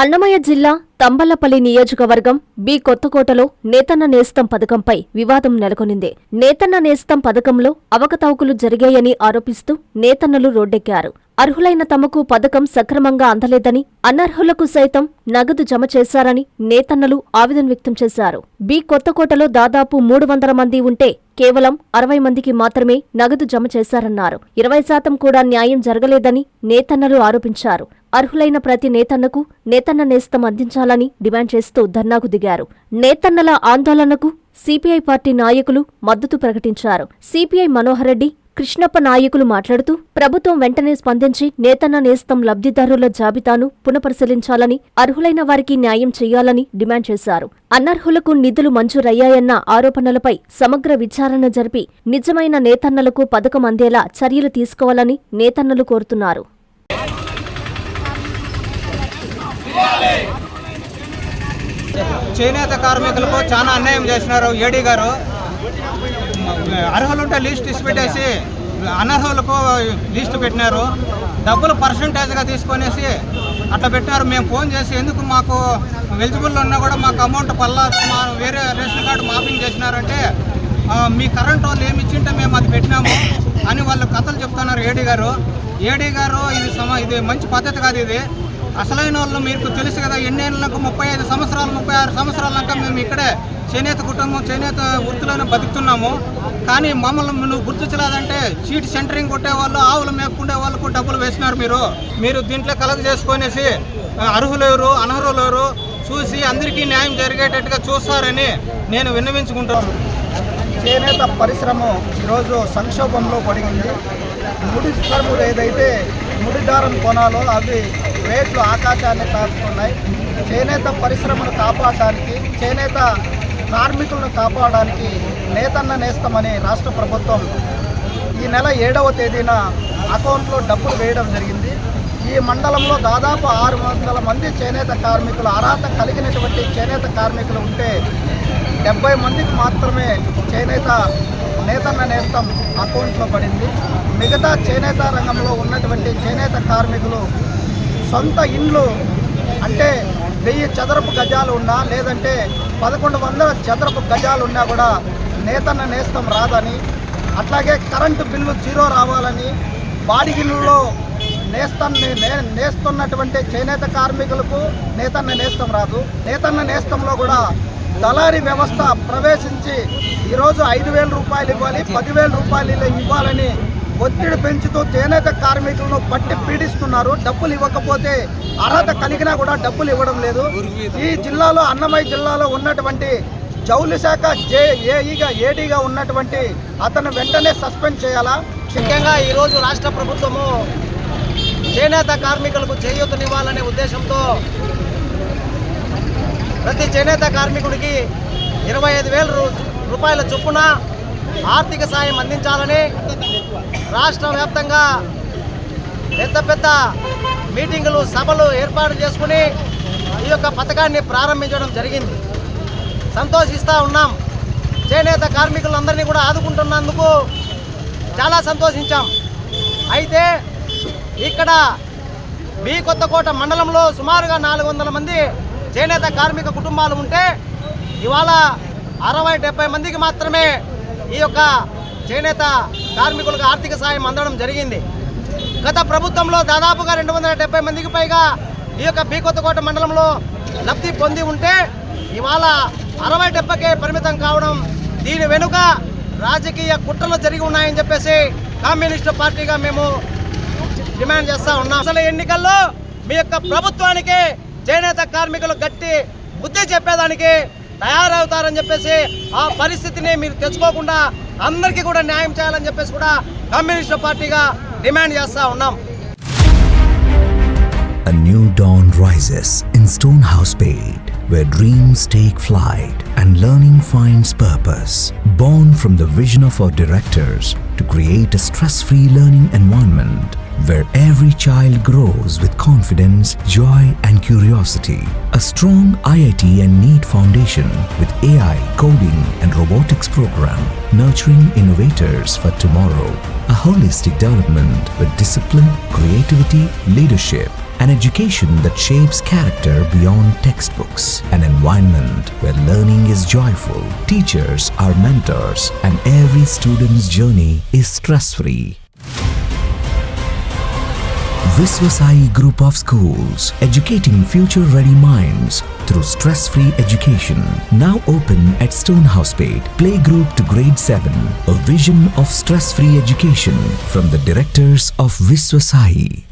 అన్నమయ్య జిల్లా తంబళ్లపల్లి నియోజకవర్గం బి కొత్తకోటలో నేతన్న నేస్తం పథకంపై వివాదం నెలకొనింది. నేతన్న నేస్తం పథకంలో అవకతవకలు జరిగాయని ఆరోపిస్తూ నేతన్నలు రోడ్డెక్కారు. అర్హులైన తమకు పథకం సక్రమంగా అందలేదని, అనర్హులకు సైతం నగదు జమ చేశారని నేతన్నలు ఆవేదన వ్యక్తం చేశారు. బి కొత్తకోటలో దాదాపు 300 మంది ఉంటే కేవలం 60 మందికి మాత్రమే నగదు జమ చేశారన్నారు. 20% కూడా న్యాయం జరగలేదని నేతన్నలు ఆరోపించారు. అర్హులైన ప్రతి నేతన్నకు నేతన్న నేస్తం అందించాలని డిమాండ్ చేస్తూ ధర్నాకు దిగారు. నేతన్నల ఆందోళనకు సిపిఐ పార్టీ నాయకులు మద్దతు ప్రకటించారు. సిపిఐ మనోహర్ రెడ్డి, కృష్ణప్ప నాయకులు మాట్లాడుతూ ప్రభుత్వం వెంటనే స్పందించి నేతన్న నేస్తం లబ్ధిదారుల జాబితాను పునఃపరిశీలించాలని, అర్హులైన వారికి న్యాయం చేయాలని డిమాండ్ చేశారు. అనర్హులకు నిధులు మంజూరయ్యాయన్న ఆరోపణలపై సమగ్ర విచారణ జరిపి నిజమైన నేతన్నలకు పథకం అందేలా చర్యలు తీసుకోవాలని నేతన్నలు కోరుతున్నారు. చేనేత కార్మికులకు చాలా అన్యాయం చేసినారు ఏడీ గారు. అర్హులుంటే లిస్ట్ ఇచ్చి పెట్టేసి అనర్హులకు లిస్ట్ పెట్టినారు. డబ్బులు పర్సంటేజ్గా తీసుకొనేసి అట్లా పెట్టినారు. మేము ఫోన్ చేసి ఎందుకు మాకు ఎలిజిబుల్ ఉన్నా కూడా మాకు అమౌంట్ వేరే రేషన్ కార్డు మాఫింగ్ చేసినారంటే మీ కరెంట్ వాళ్ళు ఏమి ఇచ్చింటే మేము అది పెట్టినాము అని వాళ్ళు కథలు చెప్తున్నారు ఏడీ గారు. ఇది మంచి పద్ధతి కాదు. ఇది అసలైన వాళ్ళు మీకు తెలుసు కదా, ఎన్నేళ్ళకు 35 సంవత్సరాలు 36 సంవత్సరాలక మేము ఇక్కడే చేనేత కుటుంబం చేనేత వృత్తిలోనే బతుకుతున్నాము. కానీ మమ్మల్ని నువ్వు గుర్తించలేదంటే సీట్ సెంటరింగ్ కొట్టేవాళ్ళు, ఆవులు మేపుకునే వాళ్ళకు డబ్బులు వేసినారు. మీరు దీంట్లో కలెక్ట్ చేసుకునేసి అర్హులెవరు అనర్హులెవరు చూసి అందరికీ న్యాయం జరిగేటట్టుగా చూస్తారని నేను విన్నవించుకుంటాను. చేనేత పరిశ్రమ ఈరోజు సంక్షోభంలో పడింది. ముడి సరుకులు ఏదైతే ముడిదారం కొనాలో అవి రేట్లు ఆకాశాన్ని తాకుతున్నాయి. చేనేత పరిశ్రమను కాపాడడానికి, చేనేత కార్మికులను కాపాడడానికి నేతన్న నేస్తమని రాష్ట్ర ప్రభుత్వం ఈ నెల 7వ తేదీన అకౌంట్లో డబ్బులు వేయడం జరిగింది. ఈ మండలంలో దాదాపు 600 మంది చేనేత కార్మికులు, అర్హత కలిగినటువంటి చేనేత కార్మికులు ఉంటే 70 మందికి మాత్రమే నేతన్న నేస్తం అకౌంట్లో పడింది. మిగతా చేనేత రంగంలో ఉన్నటువంటి చేనేత కార్మికులు సొంత ఇండ్లు అంటే 1000 చదరపు గజాలు ఉన్నా, లేదంటే 1100 చదరపు గజాలు ఉన్నా కూడా నేతన్న నేస్తం రాదని, అట్లాగే కరెంటు బిల్లు 0 రావాలని, బాడిగిళ్ళలో నేస్తున్నటువంటి చేనేత కార్మికులకు నేతన్న నేస్తం రాదు. నేతన్న నేస్తంలో కూడా దళారీ వ్యవస్థ ప్రవేశించి ఈరోజు 5,000 రూపాయలు ఇవ్వాలి, 10,000 రూపాయలు ఇవ్వాలని ఒత్తిడి పెంచుతూ చేనేత కార్మికులను పట్టి పీడిస్తున్నారు. డబ్బులు ఇవ్వకపోతే అర్హత కలిగినా కూడా డబ్బులు ఇవ్వడం లేదు. ఈ జిల్లాలో అన్నమయ్య జిల్లాలో ఉన్నటువంటి జౌలి శాఖ ఏడీగా ఉన్నటువంటి అతను వెంటనే సస్పెండ్ చేయాలా. ముఖ్యంగా ఈరోజు రాష్ట్ర ప్రభుత్వము చేనేత కార్మికులకు చేయూతనివ్వాలనే ఉద్దేశంతో ప్రతి చేనేత కార్మికుడికి 25,000 రూపాయల చొప్పున ఆర్థిక సాయం అందించాలని రాష్ట్ర వ్యాప్తంగా పెద్ద మీటింగులు, సభలు ఏర్పాటు చేసుకుని ఈ యొక్క పథకాన్ని ప్రారంభించడం జరిగింది. సంతోషిస్తూ ఉన్నాం. చేనేత కార్మికులందరినీ కూడా ఆదుకుంటున్నందుకు చాలా సంతోషించాం. అయితే ఇక్కడ బి కొత్తకోట మండలంలో సుమారుగా 400 మంది చేనేత కార్మిక కుటుంబాలు ఉంటే ఇవాళ 60-70 మందికి మాత్రమే ఈ యొక్క చేనేత కార్మికులకు ఆర్థిక సాయం అందడం జరిగింది. గత ప్రభుత్వంలో దాదాపుగా 270 మందికి పైగా ఈ యొక్క బి కొత్తకోట మండలంలో లబ్ధి పొంది ఉంటే ఇవాళ 60-70కే పరిమితం కావడం, దీని వెనుక రాజకీయ కుట్రలు జరిగి ఉన్నాయని చెప్పేసి కమ్యూనిస్టు పార్టీగా మేము డిమాండ్ చేస్తూ ఉన్నాం. అసలు ఎన్నికల్లో మీ యొక్క ప్రభుత్వానికి చేనేత కార్మికులు గట్టి బుద్ధి చెప్పేదానికి తయారవుతారని చెప్పేసి ఆ పరిస్థితిని మీరు తెచ్చుకోకుండా అందరికీ కూడా న్యాయం చేయాలని చెప్పేసి కూడా కమ్యూనిస్టు పార్టీగా డిమాండ్ చేస్తూ ఉన్నాం. A new dawn rises in Stonehouse Paid, where dreams take flight and learning finds purpose. Born from the vision of our directors to create a stress-free learning environment where every child grows with confidence, joy and curiosity. A strong IIT and NEET foundation with AI, coding and robotics program, nurturing innovators for tomorrow. A holistic development with discipline, creativity, leadership an education that shapes character beyond textbooks, an environment where learning is joyful, teachers are mentors, and every student's journey is stress-free. Viswasai Group of Schools, educating future-ready minds through stress-free education. Now open at Stonehousepet, playgroup to grade 7. A vision of stress-free education from the directors of Viswasai.